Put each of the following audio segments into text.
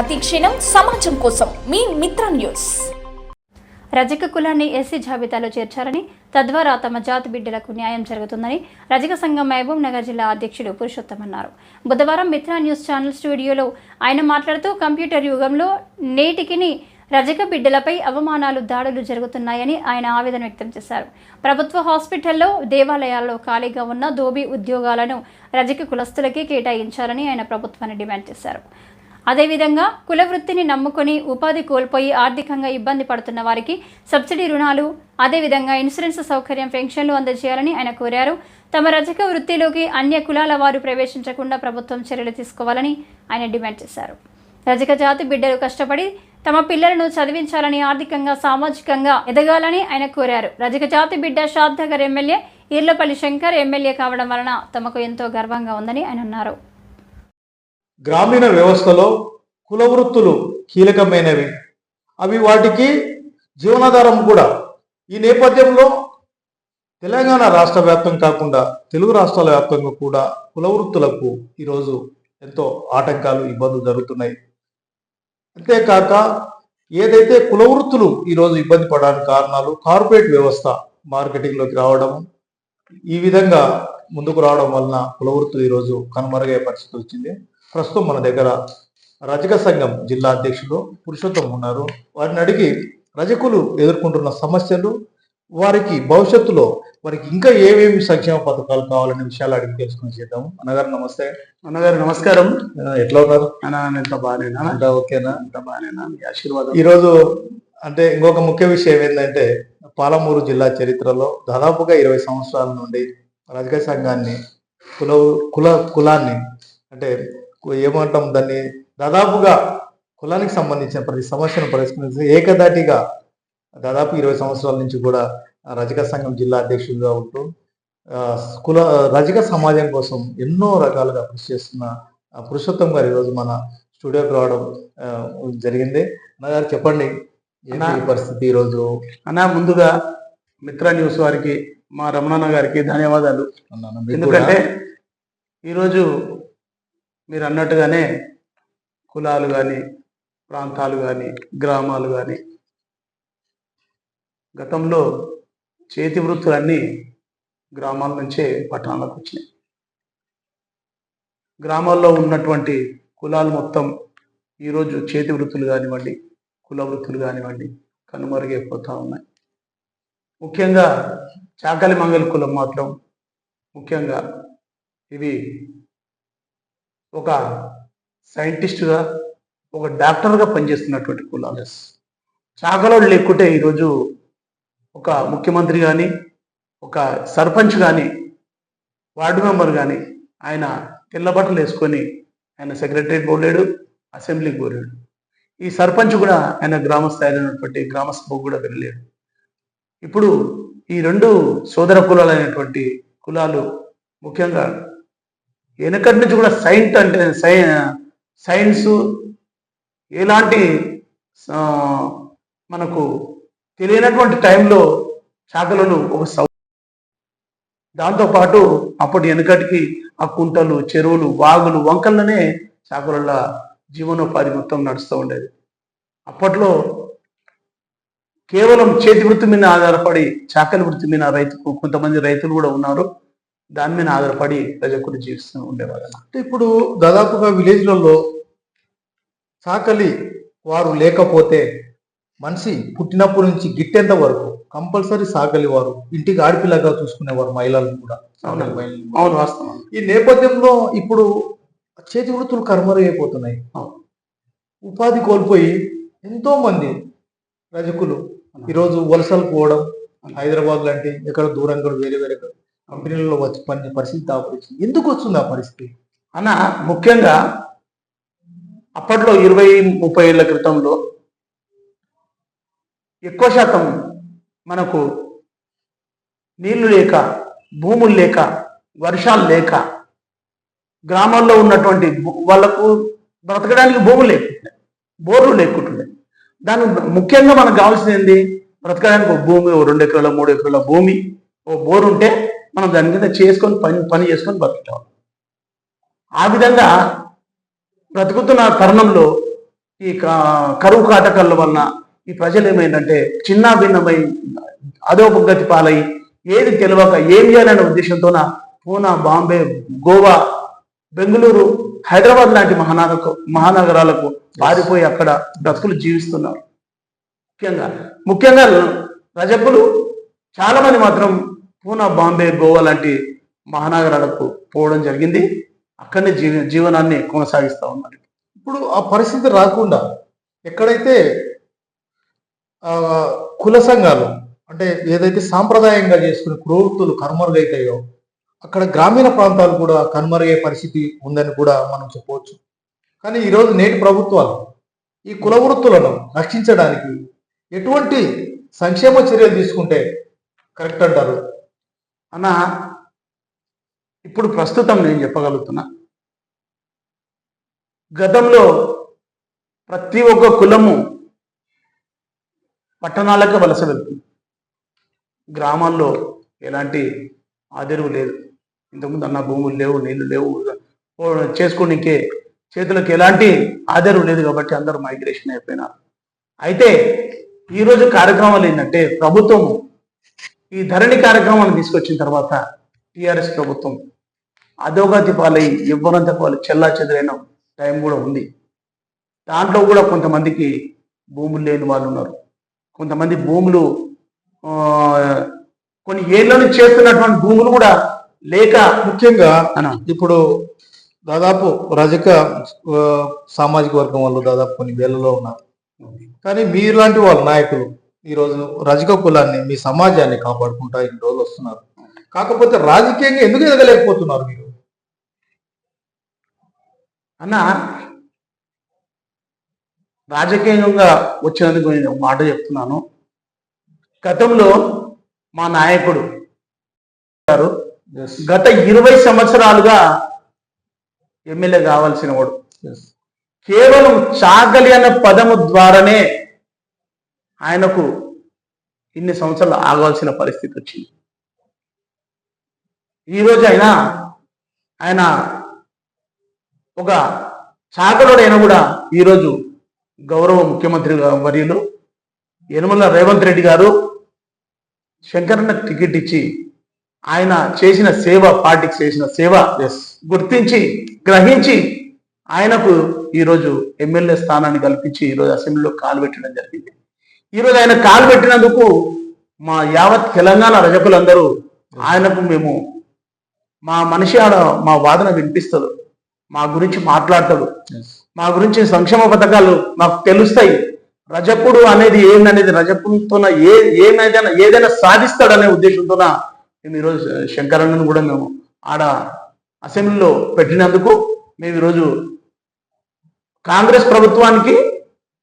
ప్రతి క్షణం సమాజం కోసం మీ మిత్ర న్యూస్. రజక కులాన్ని ఎస్సీ జాబితాలో చేర్చారని తద్వారా తమ జాతి బిడ్డలకు న్యాయం జరుగుతుందని రజక సంఘం మహబూబ్ నగర్ జిల్లా అధ్యక్షుడు పురుషోత్తం అన్నారు. బుధవారం మిత్ర న్యూస్ ఛానల్ స్టూడియోలో ఆయన మాట్లాడుతూ కంప్యూటర్ యుగంలో నేటికి రజక బిడ్డలపై అవమానాలు దాడులు జరుగుతున్నాయని ఆయన ఆవేదన వ్యక్తం చేశారు. ప్రభుత్వ హాస్పిటల్లో దేవాలయాల్లో ఖాళీగా ఉన్న దోబీ ఉద్యోగాలను రజక కులస్తులకే కేటాయించాలని ఆయన ప్రభుత్వాన్ని డిమాండ్ చేశారు. అదేవిధంగా కుల వృత్తిని నమ్ముకొని ఉపాధి కోల్పోయి ఆర్థికంగా ఇబ్బంది పడుతున్న వారికి సబ్సిడీ రుణాలు, అదేవిధంగా ఇన్సూరెన్స్ సౌకర్యం, పెన్షన్లు అందజేయాలని ఆయన కోరారు. తమ రజక వృత్తిలోకి అన్య కులాల వారు ప్రవేశించకుండా ప్రభుత్వం చర్యలు తీసుకోవాలని ఆయన డిమాండ్ చేశారు. రజక జాతి బిడ్డలు కష్టపడి తమ పిల్లలను చదివించాలని, ఆర్థికంగా సామాజికంగా ఎదగాలని ఆయన కోరారు. రజక జాతి బిడ్డ షాద్నగర్ ఎమ్మెల్యే ఈర్లపల్లి శంకర్ ఎమ్మెల్యే కావడం వలన తమకు ఎంతో గర్వంగా ఉందని ఆయన అన్నారు. గ్రామీణ వ్యవస్థలో కుల వృత్తులు కీలకమైనవి. అవి వాటికి జీవనాధారం కూడా. ఈ నేపథ్యంలో తెలంగాణ రాష్ట్ర వ్యాప్తం కాకుండా తెలుగు రాష్ట్రాల వ్యాప్తంగా కూడా కుల వృత్తులకు ఈరోజు ఎంతో ఆటంకాలు, ఇబ్బందులు జరుగుతున్నాయి. అంతేకాక ఏదైతే కుల వృత్తులు ఈరోజు ఇబ్బంది పడడానికి కారణాలు కార్పొరేట్ వ్యవస్థ మార్కెటింగ్లోకి రావడం, ఈ విధంగా ముందుకు రావడం వలన కుల వృత్తులు ఈరోజు కనుమరుగే పరిస్థితి వచ్చింది. ప్రస్తుతం మన దగ్గర రజక సంఘం జిల్లా అధ్యక్షులు పురుషోత్తం ఉన్నారు. వారిని అడిగి రజకులు ఎదుర్కొంటున్న సమస్యలు, వారికి భవిష్యత్తులో వారికి ఇంకా ఏమేమి సంక్షేమ పథకాలు కావాలనే విషయాలు అడిగి తెలుసుకుని చేద్దాము. అన్నగారు నమస్తే. అన్నగారు నమస్కారం. ఎట్లా ఉన్నారు? ఎంత బాగానేనా? అంతా ఓకేనా? ఎంత బాగానేనా? మీ ఆశీర్వాదం. ఈరోజు అంటే ఇంకొక ముఖ్య విషయం ఏంటంటే, పాలమూరు జిల్లా చరిత్రలో దాదాపుగా 20 సంవత్సరాల నుండి రజక సంఘాన్ని కులాన్ని అంటే ఏమంటాం దాన్ని, దాదాపుగా కులానికి సంబంధించిన ప్రతి సమస్యను పరిష్కరించి ఏకదాటిగా దాదాపు 20 సంవత్సరాల నుంచి కూడా రజక సంఘం జిల్లా అధ్యక్షుడిగా ఉంటూ రజక సమాజం కోసం ఎన్నో రకాలుగా కృషి చేస్తున్న పురుషోత్తం గారు ఈరోజు మన స్టూడియోకి రావడం జరిగింది. అన్నగారు చెప్పండి, ఈ పరిస్థితి ఈరోజు? ముందుగా మిత్ర న్యూస్ వారికి, మా రమణన్న గారికి ధన్యవాదాలు. ఎందుకంటే ఈరోజు మీరు అన్నట్టుగానే కులాలు కానీ, ప్రాంతాలు కానీ, గ్రామాలు కానీ, గతంలో చేతి వృత్తులన్నీ గ్రామాల నుంచే పట్టణాలకు వచ్చినాయి. గ్రామాల్లో ఉన్నటువంటి కులాలు మొత్తం ఈరోజు చేతి వృత్తులు కానివ్వండి, కుల వృత్తులు కానివ్వండి కనుమరుగైపోతూ ఉన్నాయి. ముఖ్యంగా చాకలి మంగళ కులం మాత్రం ముఖ్యంగా ఇవి ఒక సైంటిస్టుగా, ఒక డాక్టర్గా పనిచేస్తున్నటువంటి కులాలు. చాకలోళ్ళు లేకుంటే ఈరోజు ఒక ముఖ్యమంత్రి కానీ, ఒక సర్పంచ్ కానీ, వార్డు మెంబర్ కానీ ఆయన తెల్ల బట్టలు వేసుకొని ఆయన సెక్రటరీకి పోలేడు, అసెంబ్లీకి పోలేడు. ఈ సర్పంచ్ కూడా ఆయన గ్రామ స్థాయిలో ఉన్నటువంటి గ్రామ సభకు కూడా వెళ్ళలేడు. ఇప్పుడు ఈ రెండు సోదర కులాలైనటువంటి కులాలు ముఖ్యంగా వెనకటి నుంచి కూడా సైన్స్ ఎలాంటి మనకు తెలియనటువంటి టైంలో చాకలను ఒక దాంతోపాటు అప్పటి వెనకటికి ఆ కుంటలు, చెరువులు, వాగులు, వంకల్లోనే చాకల జీవనోపాధి మొత్తం నడుస్తూ ఉండేది. అప్పట్లో కేవలం చేతి వృత్తి మీద ఆధారపడి, చాకలి వృత్తి మీద కొంతమంది రైతులు కూడా ఉన్నారు, దాని మీద ఆధారపడి రజకులు జీవిస్తూ ఉండేవారు. అంటే ఇప్పుడు దాదాపుగా విలేజ్లలో చాకలి వారు లేకపోతే మనిషి పుట్టినప్పటి నుంచి గిట్టేంత వరకు కంపల్సరీ సాకలి వారు ఇంటికి ఆడపిల్లగా చూసుకునేవారు, మహిళలను కూడా. అవును, వాస్తవం. ఈ నేపథ్యంలో ఇప్పుడు చేతి వృత్తులు కనుమరుగైపోతున్నాయి. ఉపాధి కోల్పోయి ఎంతో మంది రజకులు ఈరోజు వలసలు పోవడం, హైదరాబాద్ లాంటి ఎక్కడ దూరంగా వేరే వేరే కంపెనీలలో వచ్చి పని పరిస్థితి ఆపరిచింది. ఎందుకు వస్తుంది ఆ పరిస్థితి అన్న? ముఖ్యంగా అప్పట్లో 20-30 ఏళ్ల క్రితంలో ఎక్కువ శాతం మనకు నీళ్లు లేక, భూములు లేక, వర్షాలు లేక గ్రామాల్లో ఉన్నటువంటి వాళ్ళకు బ్రతకడానికి భూములు లేకుంటుండే, బోర్లు లేకుంటుండే. దాని ముఖ్యంగా మనకు కావాల్సింది ఏంది? బ్రతకడానికి ఒక భూమి, 2 ఎకరాల 3 ఎకరాల భూమి, ఓ బోరు ఉంటే మనం దాని మీద చేసుకొని పని చేసుకొని బతుకుతాం. ఆ విధంగా బ్రతుకుతున్న తరుణంలో ఈ కరువు కాటకాల వలన ఈ ప్రజలు ఏమైందంటే చిన్న భిన్నమై అధోగతి పాలై ఏది తెలియక ఏం చేయాలనే ఉద్దేశంతోన పూనా, బాంబే, గోవా, బెంగళూరు, హైదరాబాద్ లాంటి మహానగరాలకు పారిపోయి అక్కడ బ్రతుకులు జీవిస్తున్నారు. ముఖ్యంగా రజకులు చాలా మంది మాత్రం పూనా, బాంబే, గోవా లాంటి మహానగరాలకు పోవడం జరిగింది. అక్కడనే జీవనాన్ని కొనసాగిస్తూ ఉన్నారు. ఇప్పుడు ఆ పరిస్థితి రాకుండా ఎక్కడైతే కుల సంఘాలు అంటే ఏదైతే సాంప్రదాయంగా చేసుకునే ప్రవృత్తులు కనుమరుగైతాయో అక్కడ గ్రామీణ ప్రాంతాలు కూడా కనుమరుగే పరిస్థితి ఉందని కూడా మనం చెప్పవచ్చు. కానీ ఈరోజు నేటి ప్రభుత్వాలు ఈ కుల వృత్తులను రక్షించడానికి ఎటువంటి సంక్షేమ చర్యలు తీసుకుంటే కరెక్ట్ అంటారు అన్న? ఇప్పుడు ప్రస్తుతం నేను చెప్పగలుగుతున్నా, గతంలో ప్రతి ఒక్క కులము పట్టణాలకు వలస వెళ్తుంది. గ్రామాల్లో ఎలాంటి ఆదరవు లేదు. ఇంతకుముందు అన్న భూములు లేవు, నీళ్లు లేవు, చేసుకోనికే చేతులకు ఎలాంటి ఆదరవు లేదు కాబట్టి అందరూ మైగ్రేషన్ అయిపోయినారు. అయితే ఈరోజు కార్యక్రమాలు ఏంటంటే ప్రభుత్వం ఈ ధరణి కార్యక్రమాన్ని తీసుకొచ్చిన తర్వాత టిఆర్ఎస్ ప్రభుత్వం అధోగతి పాలై ఇవ్వనంత పాలు చెల్లా చెదరైన టైం కూడా ఉంది. దాంట్లో కూడా కొంతమందికి భూములు లేని వాళ్ళు ఉన్నారు. కొంతమంది భూములు కొన్ని ఏళ్ళ నుంచి చేస్తున్నటువంటి భూములు కూడా లేక ముఖ్యంగా ఇప్పుడు దాదాపు రజక సామాజిక వర్గం వాళ్ళు దాదాపు కొన్ని వేలలో ఉన్నారు. కానీ మీలాంటి వాళ్ళ నాయకులు ఈరోజు రజక కులాన్ని, మీ సమాజాన్ని కాపాడుకుంటా ఇన్ని రోజులు వస్తున్నారు. కాకపోతే రాజకీయంగా ఎందుకు ఎదగలేకపోతున్నారు మీరు? అన్న, రాజకీయంగా వచ్చినందుకు నేను ఒక మాట చెప్తున్నాను. గతంలో మా నాయకుడు గారు గత 20 సంవత్సరాలుగా ఎమ్మెల్యే కావాల్సిన వాడు కేవలం చాకలి అనే పదము ద్వారానే ఆయనకు ఇన్ని సంవత్సరాలు ఆగాల్సిన పరిస్థితి వచ్చింది. ఈరోజు ఆయన ఒక చాకలుడైనా కూడా ఈరోజు గౌరవ ముఖ్యమంత్రి వర్యులు యనమల రేవంత్ రెడ్డి గారు శంకరన్న టికెట్ ఇచ్చి ఆయన చేసిన సేవ, పార్టీకి చేసిన సేవ గుర్తించి గ్రహించి ఆయనకు ఈరోజు ఎమ్మెల్యే స్థానాన్ని కల్పించి ఈరోజు అసెంబ్లీలో కాలు పెట్టడం జరిగింది. ఈరోజు ఆయన కాలు పెట్టినందుకు మా యావత్ తెలంగాణ రజకులందరూ ఆయనకు మేము మా మనిషి మా వాదన వినిపిస్తారు, మా గురించి మాట్లాడతాడు, మా గురించి సంక్షేమ పథకాలు మాకు తెలుస్తాయి, రజకుడు అనేది ఏందనేది రజకుడితో ఏదైనా సాధిస్తాడనే ఉద్దేశంతో మేము ఈరోజు శంకరన్నను కూడా మేము ఆడ అసెంబ్లీలో పెట్టినందుకు మేము ఈరోజు కాంగ్రెస్ ప్రభుత్వానికి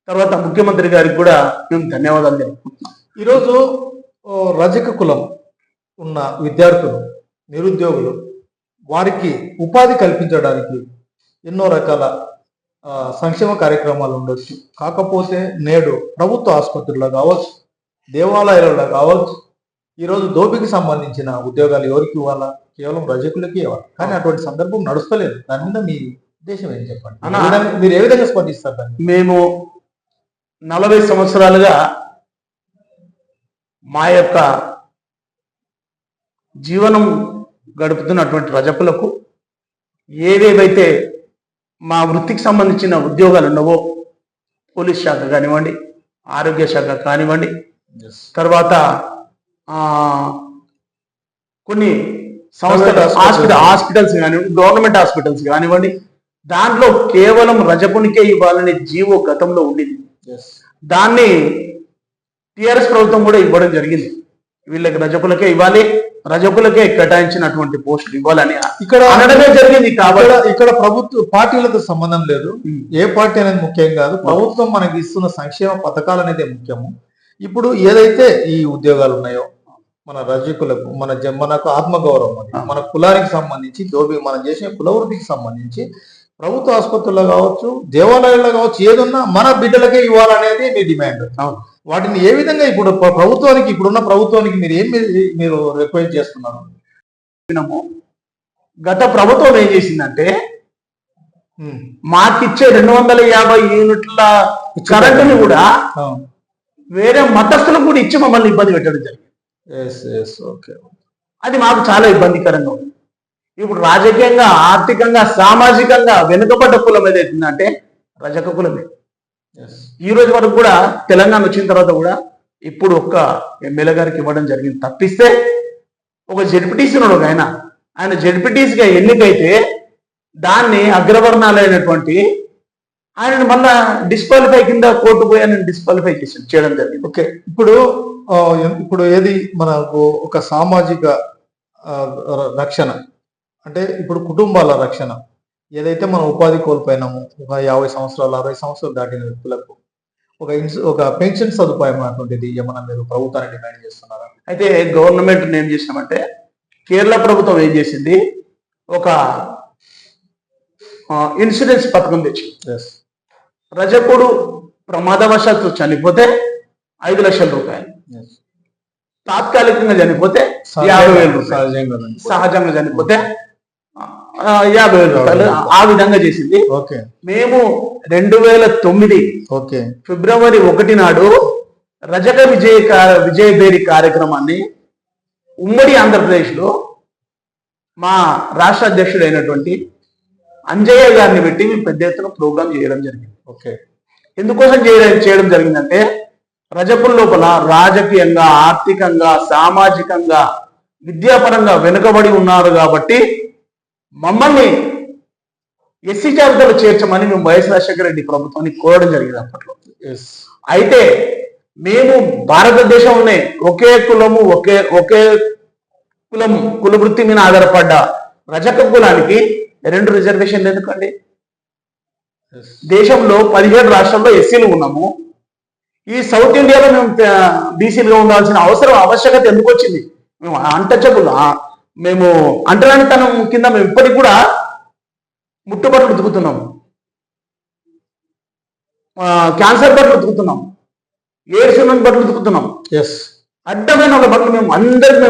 తర్వాత ముఖ్యమంత్రి గారికి కూడా మేము ధన్యవాదాలు తెలుపుకుంటున్నాం. ఈరోజు రజక కులం ఉన్న విద్యార్థులు, నిరుద్యోగులు వారికి ఉపాధి కల్పించడానికి ఎన్నో రకాల సంక్షేమ కార్యక్రమాలు ఉండొచ్చు. కాకపోతే నేడు ప్రభుత్వ ఆసుపత్రుల్లో కావచ్చు, దేవాలయాలలో కావచ్చు, ఈరోజు దోపికి సంబంధించిన ఉద్యోగాలు ఎవరికి ఇవ్వాలా? కేవలం రజకులకి ఇవ్వాలి. కానీ అటువంటి సందర్భం నడుస్తలేదు. దాని మీద మీ ఉద్దేశం ఏం చెప్పండి? మీరు ఏ విధంగా స్పందిస్తారు దాన్ని? మేము 40 సంవత్సరాలుగా మా యొక్క జీవనం గడుపుతున్నటువంటి రజకులకు ఏవేవైతే మా వృత్తికి సంబంధించిన ఉద్యోగాలు ఉన్నావో, పోలీస్ శాఖ కానివ్వండి, ఆరోగ్య శాఖ కానివ్వండి, తర్వాత కొన్ని సంస్థలు హాస్పిటల్స్ కానివ్వండి, గవర్నమెంట్ హాస్పిటల్స్ కానివ్వండి, దాంట్లో కేవలం రజకునికే ఇవ్వాలనే జీవో గతంలో ఉండింది. దాన్ని టిఆర్ఎస్ ప్రభుత్వం కూడా ఇవ్వడం జరిగింది. వీళ్ళకి రజకులకే ఇవ్వాలి, రజకులకే కేటాయించినటువంటి పోస్టులు ఇవ్వాలని ఇక్కడ అనడమే జరిగింది. కాబట్టి ఇక్కడ ప్రభుత్వ పార్టీలతో సంబంధం లేదు. ఏ పార్టీ అనేది ముఖ్యం కాదు. ప్రభుత్వం మనకి ఇస్తున్న సంక్షేమ పథకాలు అనేది ముఖ్యము. ఇప్పుడు ఏదైతే ఈ ఉద్యోగాలు ఉన్నాయో మన రజకులకు, మనకు ఆత్మగౌరవం అది, మన కులానికి సంబంధించి మనం చేసే కులవృత్తికి సంబంధించి ప్రభుత్వ ఆసుపత్రుల్లో కావచ్చు, దేవాలయాల్లో కావచ్చు, ఏదున్నా మన బిడ్డలకే ఇవ్వాలనేది మీ డిమాండ్. వాటిని ఏ విధంగా ఇప్పుడు ప్రభుత్వానికి, ఇప్పుడున్న ప్రభుత్వానికి మీరు రిక్వెస్ట్ చేస్తున్నారు? గత ప్రభుత్వం ఏం చేసిందంటే మాకిచ్చే 250 యూనిట్ల కరెంటుని కూడా వేరే మతస్థులకు కూడా ఇచ్చి మమ్మల్ని ఇబ్బంది పెట్టడం జరిగింది. అది మాకు చాలా ఇబ్బందికరంగా ఉంది. ఇప్పుడు రాజకీయంగా, ఆర్థికంగా, సామాజికంగా వెనుకబడ్డ కులం ఏదైతుందంటే రజక కులమే. ఈ రోజు వరకు కూడా తెలంగాణ వచ్చిన తర్వాత కూడా ఇప్పుడు ఒక్క ఎమ్మెల్యే గారికి ఇవ్వడం జరిగింది తప్పిస్తే, ఒక జెడ్పీటీసీ ఉన్నాడు ఒక ఆయన జెడ్పీటీసీగా ఎన్నికైతే దాన్ని అగ్రవర్ణాలైనటువంటి ఆయన మళ్ళా డిస్క్వాలిఫై కింద కోర్టు పోయి ఆయన డిస్క్వాలిఫై చేయడం జరిగింది. ఓకే, ఇప్పుడు ఏది మనకు ఒక సామాజిక రక్షణ అంటే ఇప్పుడు కుటుంబాల రక్షణ ఏదైతే మనం ఉపాధి కోల్పోయినామో, ఒక 50 సంవత్సరాలు 60 సంవత్సరాలు దాటిన వ్యక్తులకు ఒక పెన్షన్ సదుపాయం అటువంటిది ఏమన్నా మీరు ప్రభుత్వాన్ని డిమాండ్ చేస్తున్నారా? అయితే గవర్నమెంట్ ఏం చేసినామంటే, కేరళ ప్రభుత్వం ఏం చేసింది, ఒక ఇన్సూరెన్స్ పథకం తెచ్చింది. రజకుడు ప్రమాదవశాత్తు చనిపోతే 5 లక్షల రూపాయలు, తాత్కాలికంగా చనిపోతే 50,000 రూపాయలు, సహజంగా చనిపోతే 50,000 రూపాయలు, ఆ విధంగా చేసింది. మేము 2009 ఫిబ్రవరి 1 నాడు రజక విజయబేరి కార్యక్రమాన్ని ఉమ్మడి ఆంధ్రప్రదేశ్ లో మా రాష్ట్ర అధ్యక్షుడు అయినటువంటి అంజయ్య గారిని పెట్టి మేము పెద్ద ఎత్తున ప్రోగ్రాం చేయడం జరిగింది. ఎందుకోసం చేయడం జరిగిందంటే, రజకుల లోపల రాజకీయంగా, ఆర్థికంగా, సామాజికంగా, విద్యాపరంగా వెనుకబడి ఉన్నారు కాబట్టి మమ్మల్ని ఎస్సీ జాబితాలో చేర్చమని మేము వైఎస్ రాజశేఖర రెడ్డి ప్రభుత్వాన్ని కోరడం జరిగింది అప్పట్లో. అయితే మేము భారతదేశంలోనే ఒకే కులము, ఒకే కుల వృత్తి మీద ఆధారపడ్డ రజక కులానికి 2 రిజర్వేషన్లు ఎందుకండి? దేశంలో 17 రాష్ట్రాల్లో ఎస్సీలు ఉన్నాము. ఈ సౌత్ ఇండియాలో మేము బీసీలుగా ఉండాల్సిన ఆవశ్యకత ఎందుకు వచ్చింది? మేము అన్టచబుల్, మేము అంటరానితనం కింద మేము ఇప్పటికి కూడా ముట్టుబట్టలు ఉతుకుతున్నాము, క్యాన్సర్ బట్టలు ఉతుకుతున్నాం, ఎయిడ్స్ ఉన్న బట్టలు ఉతుకుతున్నాం. అడ్డమైన వాళ్ళ బట్టలు మేము అందరికి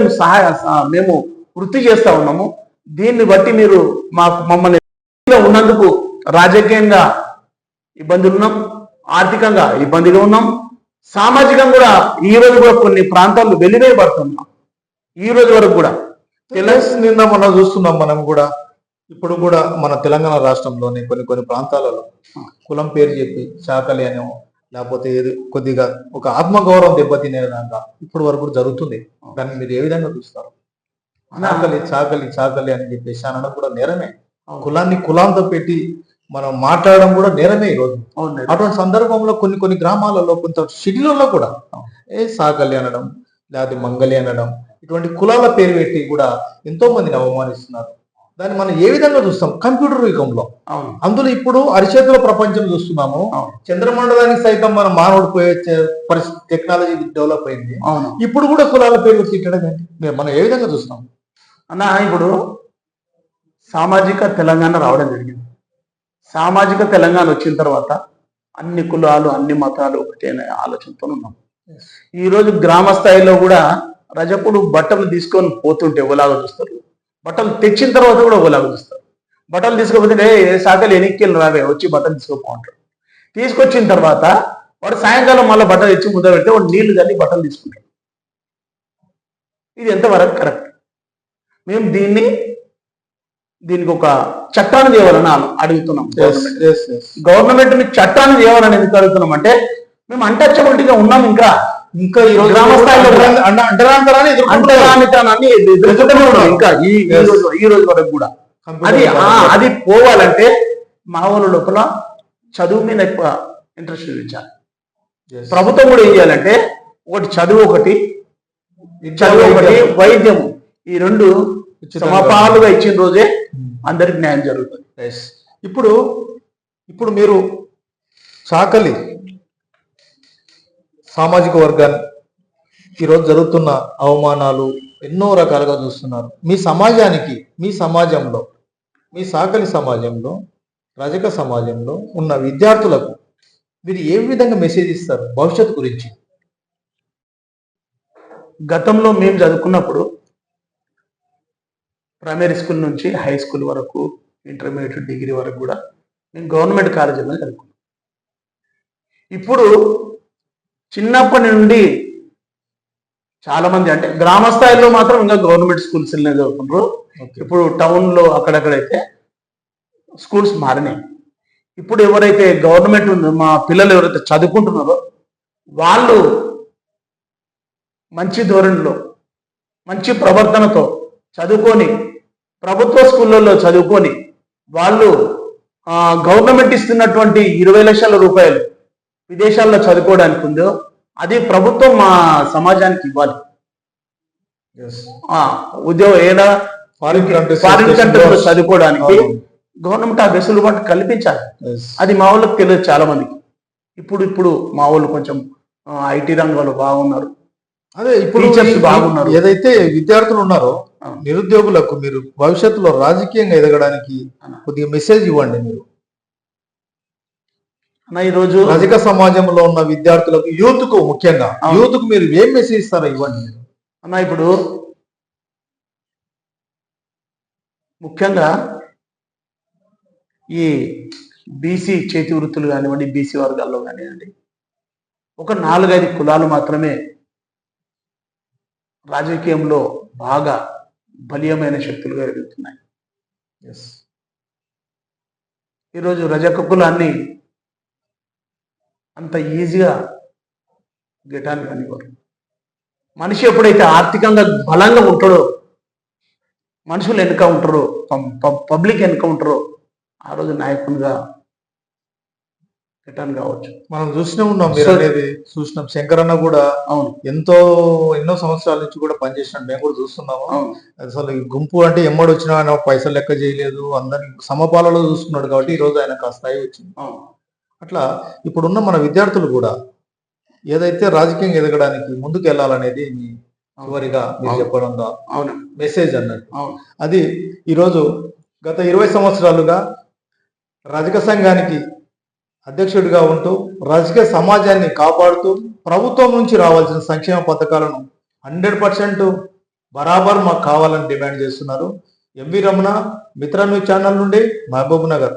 మేము వృత్తి చేస్తా ఉన్నాము. దీన్ని బట్టి మీరు మమ్మల్ని ఉన్నందుకు రాజకీయంగా ఇబ్బందులు ఉన్నాం, ఆర్థికంగా ఇబ్బందిగా ఉన్నాం, సామాజికంగా కూడా ఈ రోజు కూడా కొన్ని ప్రాంతాల్లో వెలివేయబడుతున్నాం. ఈ రోజు వరకు కూడా నిన్న మనం చూస్తున్నాం. మనం కూడా ఇప్పుడు కూడా మన తెలంగాణ రాష్ట్రంలోని కొన్ని ప్రాంతాలలో కులం పేరు చెప్పి చాకలి అని, లేకపోతే కొద్దిగా ఒక ఆత్మగౌరవం దెబ్బతినేదాకా ఇప్పుడు వరకు జరుగుతుంది. దాన్ని మీరు ఏ విధంగా చూస్తారు? చాకలి అని చెప్పేసి అనడం కూడా నేరమే. కులాన్ని కులాంతో పెట్టి మనం మాట్లాడడం కూడా నేరమే ఈరోజు. అటువంటి సందర్భంలో కొన్ని గ్రామాలలో, కొంత సిటీలలో కూడా సాకలి అనడం, లేకపోతే మంగలి అనడం, ఇటువంటి కులాల పేరు పెట్టి కూడా ఎంతో మందిని అవమానిస్తున్నారు. దాన్ని మనం ఏ విధంగా చూస్తాం? కంప్యూటర్ యుగంలో, అందులో ఇప్పుడు అరిచేతుల ప్రపంచం చూస్తున్నాము. చంద్రమండలానికి సైతం మన మానవుడు పోయే పరిస్థితి, టెక్నాలజీ డెవలప్ అయింది. ఇప్పుడు కూడా కులాల పేరు తిట్టడం ఏంటి? మనం ఏ విధంగా చూస్తాం అన్న? ఇప్పుడు సామాజిక తెలంగాణ రావడం జరిగింది. సామాజిక తెలంగాణ వచ్చిన తర్వాత అన్ని కులాలు, అన్ని మతాలు ఒకటే ఆలోచనతో ఉన్నాం. ఈరోజు గ్రామ స్థాయిలో కూడా రజకుడు బట్టలు తీసుకొని పోతుంటే ఒకలాగా చూస్తారు, బట్టలు తెచ్చిన తర్వాత కూడా ఒకలాగా చూస్తారు. బట్టలు తీసుకోకపోతే సాకలు ఎన్నికలు రావే, వచ్చి బట్టలు తీసుకోపోంటారు. తీసుకొచ్చిన తర్వాత వాడు సాయంకాలం మళ్ళీ బట్టలు తెచ్చి ముద్ద పెడితే వాడు నీళ్లు చల్లి బట్టలు తీసుకుంటాడు. ఇది ఎంతవరకు కరెక్ట్? మేము దీనికి ఒక చట్టాన్ని తేవాలని అడుగుతున్నాం. గవర్నమెంట్ చట్టాన్ని తేవాలని ఎందుకు అడుగుతున్నాం అంటే, మేము అన్టచబిలిటీగా ఉన్నాం. ఇంకా ఈ రోజు గ్రామ స్థాయిలో అంటరానితనాన్ని ఎదుర్కొనే ఉన్నాం. ఇంకా ఈ రోజు వరకు కూడా అది పోవాలంటే మా ఊళ్ళ లోపల చదువు మీద ఎక్కువ ఇంట్రెస్ట్ చూపించాలి. ప్రభుత్వం కూడా ఏం చేయాలంటే, చదువు ఒకటి వైద్యము, ఈ 2 సమపాలుగా ఇచ్చిన రోజే అందరికి న్యాయం జరుగుతుంది. ఇప్పుడు మీరు చాకలి సామాజిక వర్గాన్ని ఈరోజు జరుగుతున్న అవమానాలు ఎన్నో రకాలుగా చూస్తున్నారు. మీ సమాజంలో, మీ సాకలి సమాజంలో, రజక సమాజంలో ఉన్న విద్యార్థులకు మీరు ఏ విధంగా మెసేజ్ ఇస్తారు భవిష్యత్తు గురించి? గతంలో మేము చదువుకున్నప్పుడు ప్రైమరీ స్కూల్ నుంచి హై స్కూల్ వరకు, ఇంటర్మీడియట్, డిగ్రీ వరకు కూడా మేము గవర్నమెంట్ కాలేజీలో చదువుకున్నాం. ఇప్పుడు చిన్నప్పటి నుండి చాలా మంది అంటే గ్రామ స్థాయిలో మాత్రం ఇంకా గవర్నమెంట్ స్కూల్స్ చదువుకుంటారు. ఇప్పుడు టౌన్లో అక్కడక్కడైతే స్కూల్స్ మారినాయి. ఇప్పుడు ఎవరైతే గవర్నమెంట్ మా పిల్లలు ఎవరైతే చదువుకుంటున్నారో వాళ్ళు మంచి ధోరణిలో మంచి ప్రవర్తనతో చదువుకొని ప్రభుత్వ స్కూళ్ళల్లో చదువుకొని వాళ్ళు గవర్నమెంట్ ఇస్తున్నటువంటి 20 లక్షల రూపాయలు విదేశాల్లో చదువుకోవడానికి ఉందో అది ప్రభుత్వం మా సమాజానికి ఇవ్వాలి. ఉద్యోగం ఏడా ఫారిన్ కంట్రీలో చదువుకోవడానికి గవర్నమెంట్ ఆ వెసులుబాటు కల్పించాలి. అది మా వాళ్ళకి తెలియదు చాలా మందికి. ఇప్పుడు మా వాళ్ళు కొంచెం ఐటీ రంగంలో బాగున్నారు. అదే ఇప్పుడు బాగున్నారు. ఏదైతే విద్యార్థులు ఉన్నారో నిరుద్యోగులకు మీరు భవిష్యత్తులో రాజకీయంగా ఎదగడానికి కొద్దిగా మెసేజ్ ఇవ్వండి. మీరు ఈరోజు రజక సమాజంలో ఉన్న విద్యార్థులకు యూత్ కు ముఖ్యంగా యూత్ కు మీరు ఏం మెసేజ్ ఇస్తారో ఇవ్వండి. ఇప్పుడు ముఖ్యంగా ఈ బీసీ చేతి వృత్తులు కానివ్వండి, బీసీ వర్గాల్లో కానివ్వండి, ఒక 4-5 కులాలు మాత్రమే రాజకీయంలో బాగా బలీయమైన శక్తులుగా ఎదుగుతున్నాయి. ఈరోజు రజక కులాన్ని అంత ఈజీగా గెటానికి అనివ్వరు. మనిషి ఎప్పుడైతే ఆర్థికంగా బలంగా ఉంటాడో, మనుషులు వెనుక ఉంటారో, పబ్లిక్ వెనుక ఉంటారో, ఆ రోజు నాయకునిగా గెటాన్ కావచ్చు. మనం చూస్తూనే ఉన్నాం, మీరు అనేది చూసినాం. శంకరన్న కూడా ఎన్నో సంవత్సరాల నుంచి కూడా పనిచేసినాడు, మేము కూడా చూస్తున్నాము. అసలు ఈ గుంపు అంటే ఎమ్మడి వచ్చినా ఆయన పైసలు లెక్క చేయలేదు, అందరినీ సమపాలలో చూసుకున్నాడు కాబట్టి ఈ రోజు ఆయన ఆ స్థాయి వచ్చింది. అట్లా ఇప్పుడున్న మన విద్యార్థులు కూడా ఏదైతే రాజకీయంగా ఎదగడానికి ముందుకు వెళ్ళాలనేది మీ చివరిగా మీరు చెప్పడంగా మెసేజ్ అన్నట్టు. అది ఈరోజు గత 20 సంవత్సరాలుగా రజక సంఘానికి అధ్యక్షుడిగా ఉంటూ రాజకీయ సమాజాన్ని కాపాడుతూ ప్రభుత్వం నుంచి రావాల్సిన సంక్షేమ పథకాలను 100% బరాబర్ మాకు కావాలని డిమాండ్ చేస్తున్నారు. ఎంవి రమణ, మిత్ర న్యూస్ ఛానల్ నుండి మహబూబ్ నగర్.